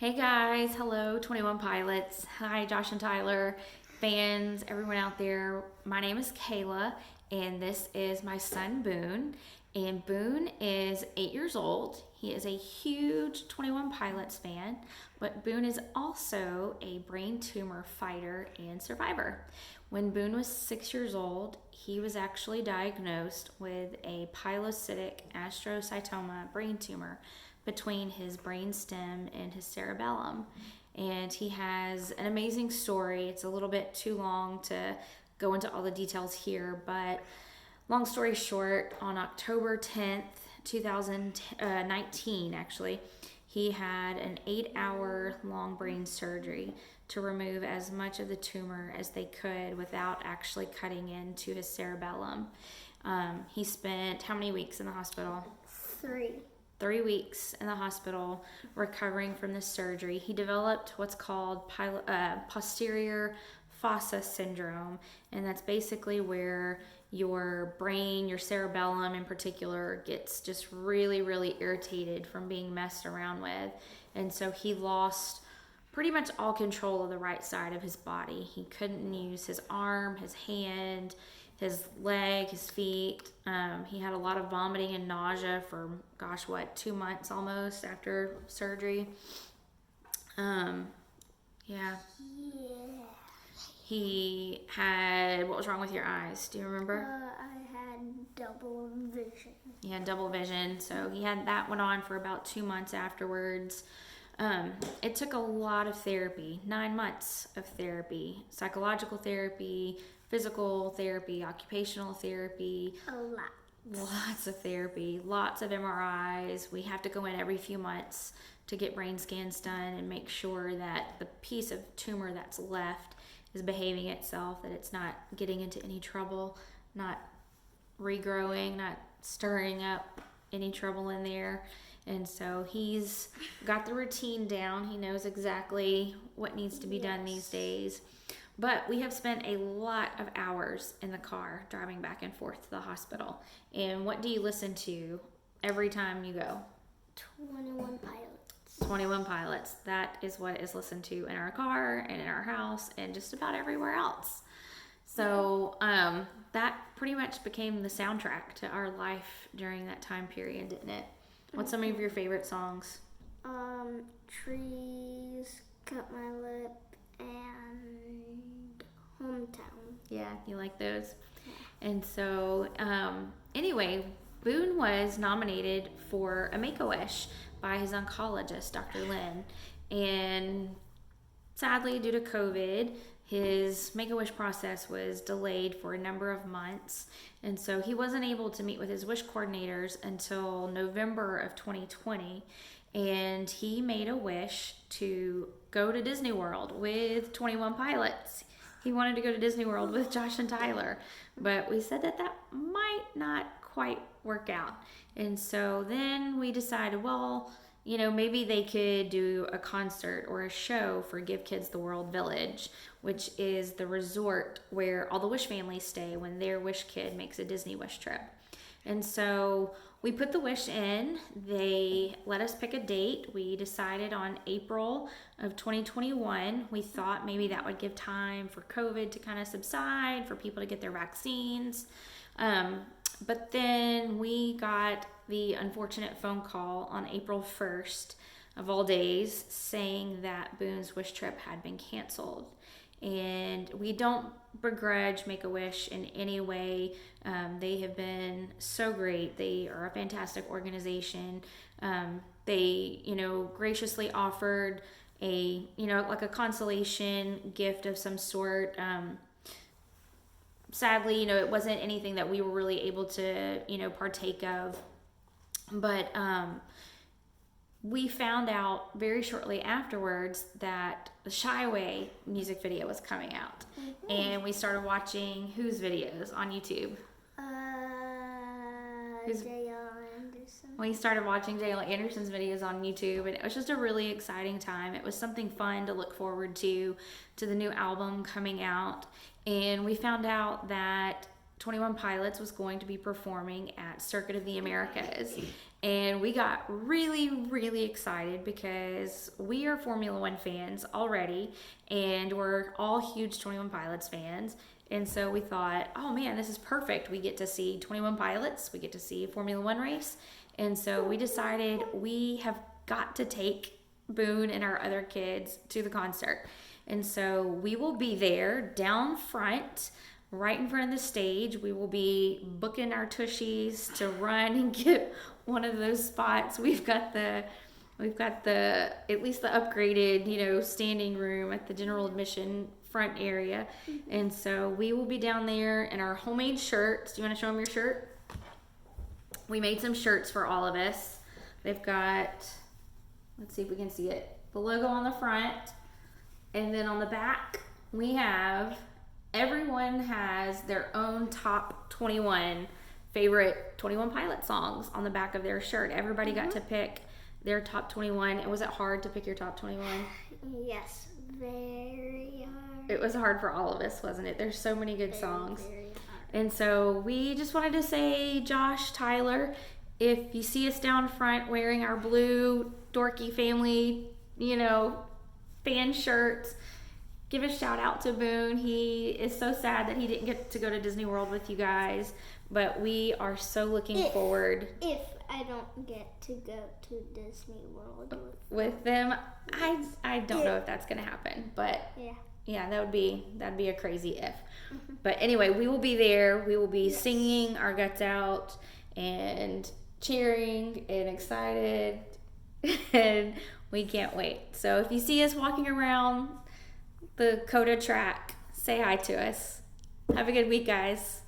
Hey guys, hello 21 Pilots. Hi Josh and Tyler, fans, everyone out there. My name is Kayla and this is my son Boone. And Boone is 8 years old. He is a huge 21 Pilots fan, but Boone is also a brain tumor fighter and survivor. When Boone was 6 years old, he was actually diagnosed with a pilocytic astrocytoma brain tumor between his brainstem and his cerebellum. And he has an amazing story. It's a little bit too long to go into all the details here, but long story short, on October 10th, 2019, actually, he had an 8-hour long brain surgery to remove as much of the tumor as they could without actually cutting into his cerebellum. He spent how many weeks in the hospital? 3. 3 weeks in the hospital recovering from the surgery. He developed what's called posterior fossa syndrome, and that's basically where your brain, your cerebellum in particular, gets just really, really irritated from being messed around with. And so he lost pretty much all control of the right side of his body. He couldn't use his arm, his hand, his leg, his feet. He had a lot of vomiting and nausea for, 2 months almost after surgery. Yeah. He had, what was wrong with your eyes? Do you remember? I had double vision. He had double vision, so he had that went on for about 2 months afterwards. It took a lot of therapy, 9 months of therapy, psychological therapy, physical therapy, occupational therapy. A lot. Lots of therapy, lots of MRIs. We have to go in every few months to get brain scans done and make sure that the piece of tumor that's left is behaving itself, that it's not getting into any trouble, not regrowing, not stirring up any trouble in there. And so he's got the routine down. He knows exactly what needs to be done these days. But we have spent a lot of hours in the car driving back and forth to the hospital. And what do you listen to every time you go? 21 Pilots. 21 Pilots. That is what is listened to in our car and in our house and just about everywhere else. So that pretty much became the soundtrack to our life during that time period, didn't it? What's some of your favorite songs? Trees, Cut My Lip, and Hometown. Yeah, you like those? And so, anyway, Boone was nominated for a Make-A-Wish by his oncologist, Dr. Lynn. And sadly, due to COVID, his Make-A-Wish process was delayed for a number of months. And so he wasn't able to meet with his wish coordinators until November of 2020. And he made a wish to go to Disney World with 21 Pilots. He wanted to go to Disney World with Josh and Tyler, but we said that might not quite work out. And so then we decided, well, maybe they could do a concert or a show for Give Kids the World Village, which is the resort where all the Wish families stay when their Wish kid makes a Disney Wish trip. And so we put the wish in. They let us pick a date. We decided on April of 2021. We thought maybe that would give time for COVID to kind of subside, for people to get their vaccines. But then we got the unfortunate phone call on April 1st of all days saying that Boone's wish trip had been canceled. And we don't begrudge Make-A-Wish in any way. They have been so great. They are a fantastic organization. They, graciously offered like a consolation gift of some sort. Sadly, it wasn't anything that we were really able to, partake of. But we found out very shortly afterwards that the Shy Away music video was coming out. Mm-hmm. And we started watching whose videos on YouTube? J.L. Anderson. We started watching J.L. Anderson's videos on YouTube, and it was just a really exciting time. It was something fun to look forward to the new album coming out. And we found out that 21 Pilots was going to be performing at Circuit of the Americas. And we got really, really excited because we are Formula One fans already, and we're all huge 21 Pilots fans. And so we thought, oh man, this is perfect. We get to see 21 Pilots, we get to see a Formula One race. And so we decided we have got to take Boone and our other kids to the concert. And so we will be there down front, right in front of the stage. We will be booking our tushies to run and get one of those spots. We've got the at least the upgraded, standing room at the general admission front area. And so we will be down there in our homemade shirts. Do you want to show them your shirt? We made some shirts for all of us. They've got, let's see if we can see it, the logo on the front, and then on the back everyone has their own top 21 favorite 21 Pilot songs on the back of their shirt. Everybody got to pick their top 21. And was it hard to pick your top 21? Yes, very hard. It was hard for all of us, wasn't it? There's so many good songs. Very hard. And so we just wanted to say, Josh, Tyler, if you see us down front wearing our blue dorky family, fan shirts, give a shout out to Boone. He is so sad that he didn't get to go to Disney World with you guys, but we are so looking forward. If I don't get to go to Disney World with them, I don't know if that's gonna happen, but yeah, that'd be a crazy if. But anyway, we will be there. We will be singing our guts out and cheering and excited, and we can't wait. So if you see us walking around the COTA track, say hi to us. Have a good week, guys.